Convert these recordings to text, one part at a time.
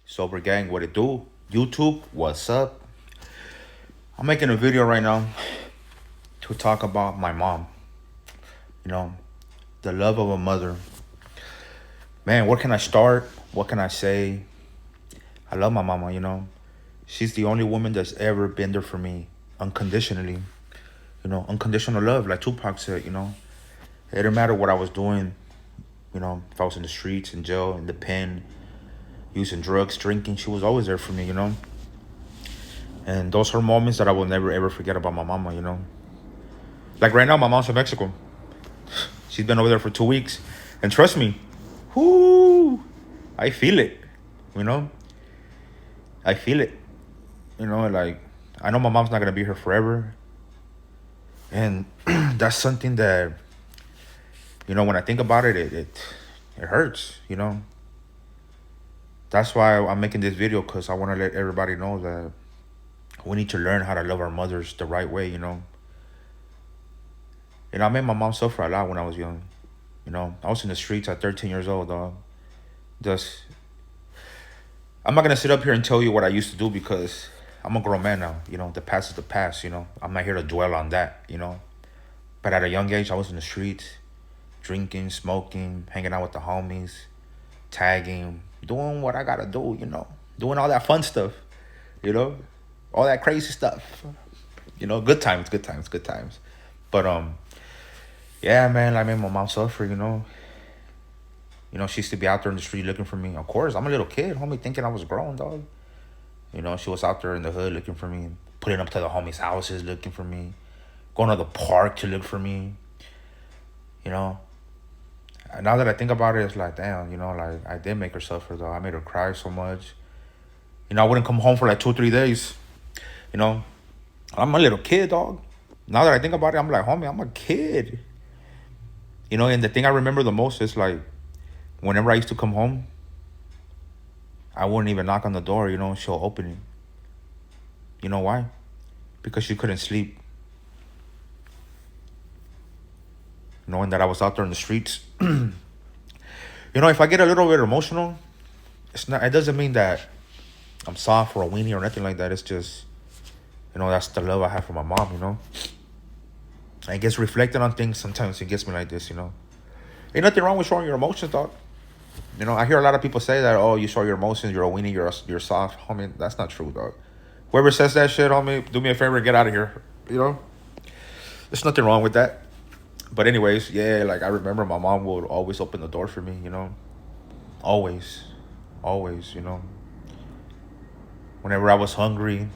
Sober gang, what it do? YouTube, what's up? I'm making a video right now to talk about my mom. You know, the love of a mother. Man, where can I start? What can I say? I love my mama, She's the only woman that's ever been there for me unconditionally. Unconditional love, like Tupac said. It didn't matter what I was doing, if I was in the streets, in jail, in the pen, using drugs, drinking, she was always there for me. And those are moments that I will never ever forget about my mama. Like right now, my mom's in Mexico. She's been over there for 2 weeks. And trust me, whoo, I feel it. You know? I feel it. Like I know my mom's not gonna be here forever. And that's something that, when I think about it hurts. That's why I'm making this video, because I want to let everybody know that we need to learn how to love our mothers the right way. I made my mom suffer a lot when I was young. I was in the streets at 13 years old, dog. Just, I'm not going to sit up here and tell you what I used to do, because I'm a grown man now. The past is the past. I'm not here to dwell on that. But at a young age, I was in the streets, drinking, smoking, hanging out with the homies, tagging, doing what I got to do. Doing all that fun stuff, all that crazy stuff. Good times, good times, good times. But, yeah, man, I made my mom suffer. She used to be out there in the street looking for me. Of course, I'm a little kid, homie, thinking I was grown, dog. She was out there in the hood looking for me, pulling up to the homies' houses looking for me, going to the park to look for me. And now that I think about it, it's like, damn, like I did make her suffer, though. I made her cry so much. I wouldn't come home for like 2 or 3 days. I'm a little kid, dog. Now that I think about it, I'm like, homie, I'm a kid. And the thing I remember the most is like, whenever I used to come home, I wouldn't even knock on the door, she'll open it. You know why? Because she couldn't sleep. Knowing that I was out there in the streets. If I get a little bit emotional, it doesn't mean that I'm soft or a weenie or nothing like that. It's just, that's the love I have for my mom. I guess reflecting on things, sometimes it gets me like this. Ain't nothing wrong with showing your emotions, dog. I hear a lot of people say that, oh, you show your emotions, you're a weenie, you're soft. Homie, that's not true, dog. Whoever says that shit, homie, do me a favor and get out of here. There's nothing wrong with that. But anyways, yeah, like I remember my mom would always open the door for me, Always. Always. Whenever I was hungry,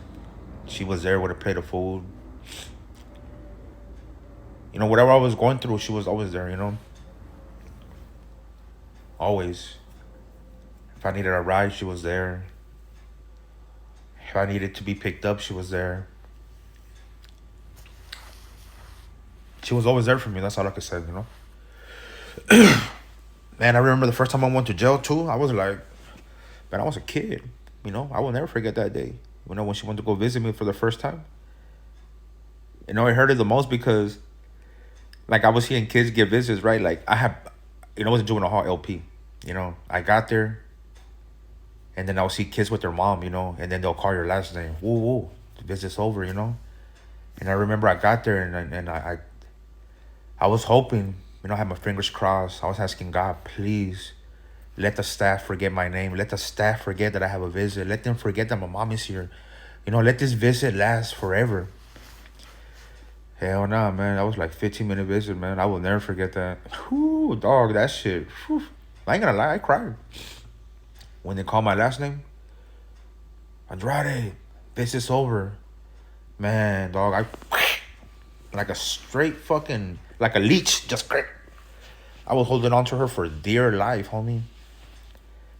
she was there with a plate of food. Whatever I was going through, she was always there. Always. If I needed a ride, she was there. If I needed to be picked up, she was there. She was always there for me. That's all I could say, Man, I remember the first time I went to jail, too. I was like, man, I was a kid. I will never forget that day. When she went to go visit me for the first time. It hurted the most because, like, I was seeing kids get visits, right? Like, I was in juvenile hall LP. I got there, and then I'll see kids with their mom, and then they'll call your last name. Woo, woo, the visit's over, And I remember I got there, and I was hoping, I had my fingers crossed. I was asking God, please, let the staff forget my name. Let the staff forget that I have a visit. Let them forget that my mom is here. Let this visit last forever. Hell nah, man. That was like 15-minute visit, man. I will never forget that. Whew, dog, that shit. Whew. I ain't gonna lie, I cried. When they called my last name, Andrade, visit's over. Man, dog, like a straight fucking, like a leech, just I was holding on to her for dear life, homie.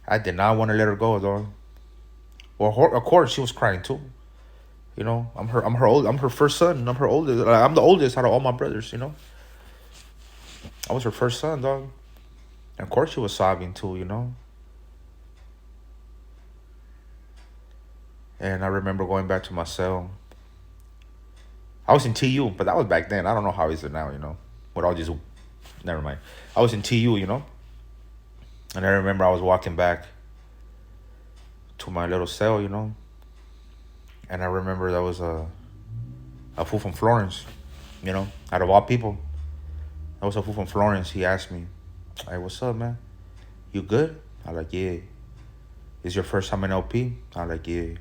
I did not want to let her go, dog. Well, of course, she was crying too. I'm her first son. I'm her oldest. I'm the oldest out of all my brothers. I was her first son, dog. And of course, she was sobbing too. And I remember going back to my cell. I was in TU, but that was back then. I don't know how is it now. With all these, never mind. I was in TU. And I remember I was walking back to my little cell, and I remember that was a fool from Florence, out of all people. That was a fool from Florence. He asked me, "Hey, what's up, man? You good?" I like, "Yeah." "Is your first time in LP?" I like, "Yeah."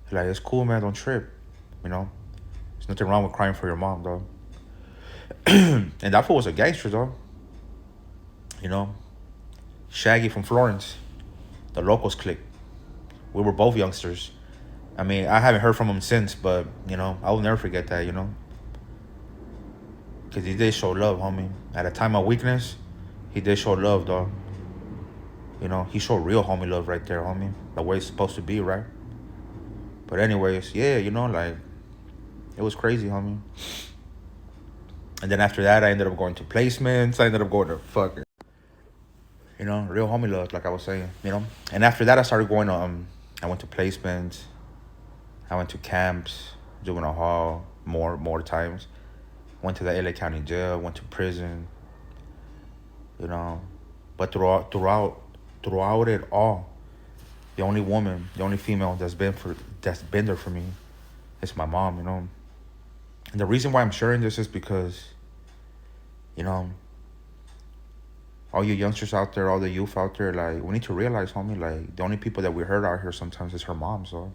He like, "It's cool, man. Don't trip. You know, there's nothing wrong with crying for your mom, dog." And that fool was a gangster, dog. You know, Shaggy from Florence, the locals clique. We were both youngsters. I mean, I haven't heard from him since, but I will never forget that. Because he did show love, homie. At a time of weakness, he did show love, dog. He showed real homie love right there, homie. The way it's supposed to be, right? But anyways, yeah, like, it was crazy, homie. And then after that, I ended up going to placements. I ended up going to fucking, real homie love, like I was saying, And after that, I started going, I went to placements. I went to camps, juvenile hall, more times. Went to the LA County jail, went to prison, But throughout it all, the only woman, the only female that's been there for me is my mom, And the reason why I'm sharing this is because, all you youngsters out there, all the youth out there, like, we need to realize, homie, like, the only people that we hurt out here sometimes is her mom, so.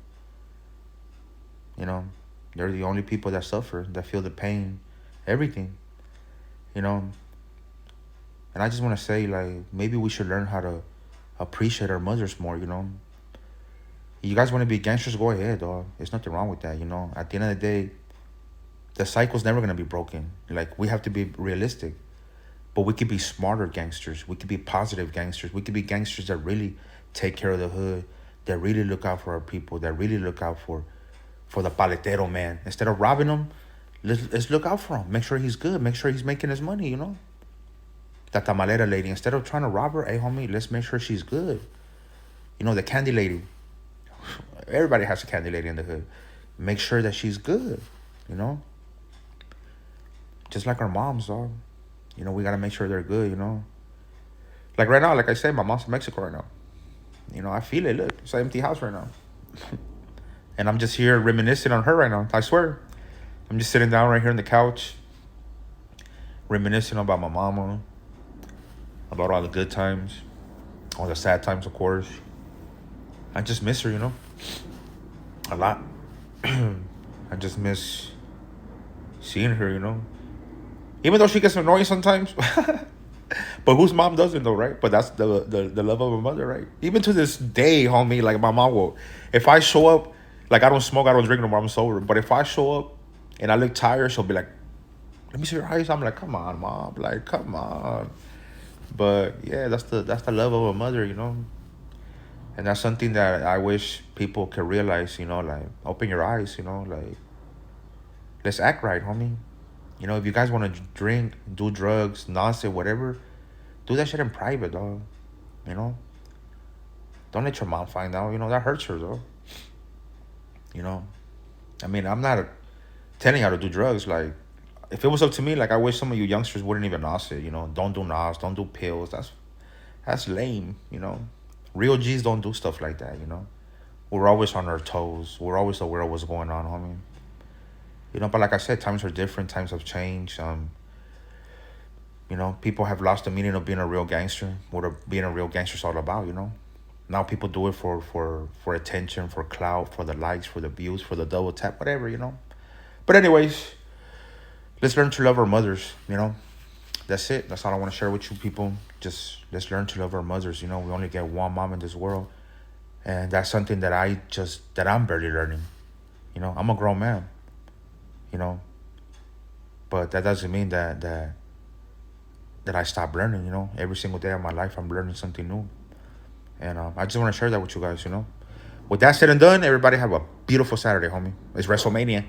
They're the only people that suffer, that feel the pain, everything, And I just want to say, like, maybe we should learn how to appreciate our mothers more, You guys want to be gangsters, go ahead, dog. There's nothing wrong with that, At the end of the day, the cycle's never going to be broken. Like, we have to be realistic. But we could be smarter gangsters. We could be positive gangsters. We could be gangsters that really take care of the hood, that really look out for our people, that really look out for the paletero man. Instead of robbing him, let's look out for him. Make sure he's good. Make sure he's making his money, The tamalera lady, instead of trying to rob her, hey, homie, let's make sure she's good. The candy lady. Everybody has a candy lady in the hood. Make sure that she's good, Just like our moms, dog. We got to make sure they're good, Like right now, like I said, my mom's in Mexico right now. I feel it. Look, it's an empty house right now. And I'm just here reminiscing on her right now. I swear. I'm just sitting down right here on the couch, reminiscing about my mama, about all the good times, all the sad times, of course. I just miss her, a lot. I just miss seeing her, Even though she gets annoying sometimes. But whose mom doesn't, though, right? But that's the love of a mother, right? Even to this day, homie, like, my mom will, if I show up, like, I don't smoke, I don't drink no more, I'm sober. But if I show up and I look tired, she'll be like, "Let me see your eyes." I'm like, "Come on, mom. Like, come on." But yeah, that's the love of a mother, And that's something that I wish people could realize, like, open your eyes, like, let's act right, homie. If you guys want to drink, do drugs, nonsense, whatever, do that shit in private, dog. Don't let your mom find out. That hurts her, though. I mean, I'm not telling you how to do drugs. Like, if it was up to me, like, I wish some of you youngsters wouldn't even nos it. Don't do nos, don't do pills. That's lame. Real G's don't do stuff like that. We're always on our toes. We're always aware of what's going on, homie. But like I said, times are different. Times have changed. People have lost the meaning of being a real gangster. What being a real gangster is all about, Now people do it for attention, for clout, for the likes, for the views, for the double tap, whatever, But anyways, let's learn to love our mothers, That's it. That's all I want to share with you people. Just let's learn to love our mothers, We only get one mom in this world. And that's something that I'm barely learning. I'm a grown man. But that doesn't mean that I stop learning, Every single day of my life, I'm learning something new. And I just want to share that with you guys, With that said and done, everybody have a beautiful Saturday, homie. It's WrestleMania.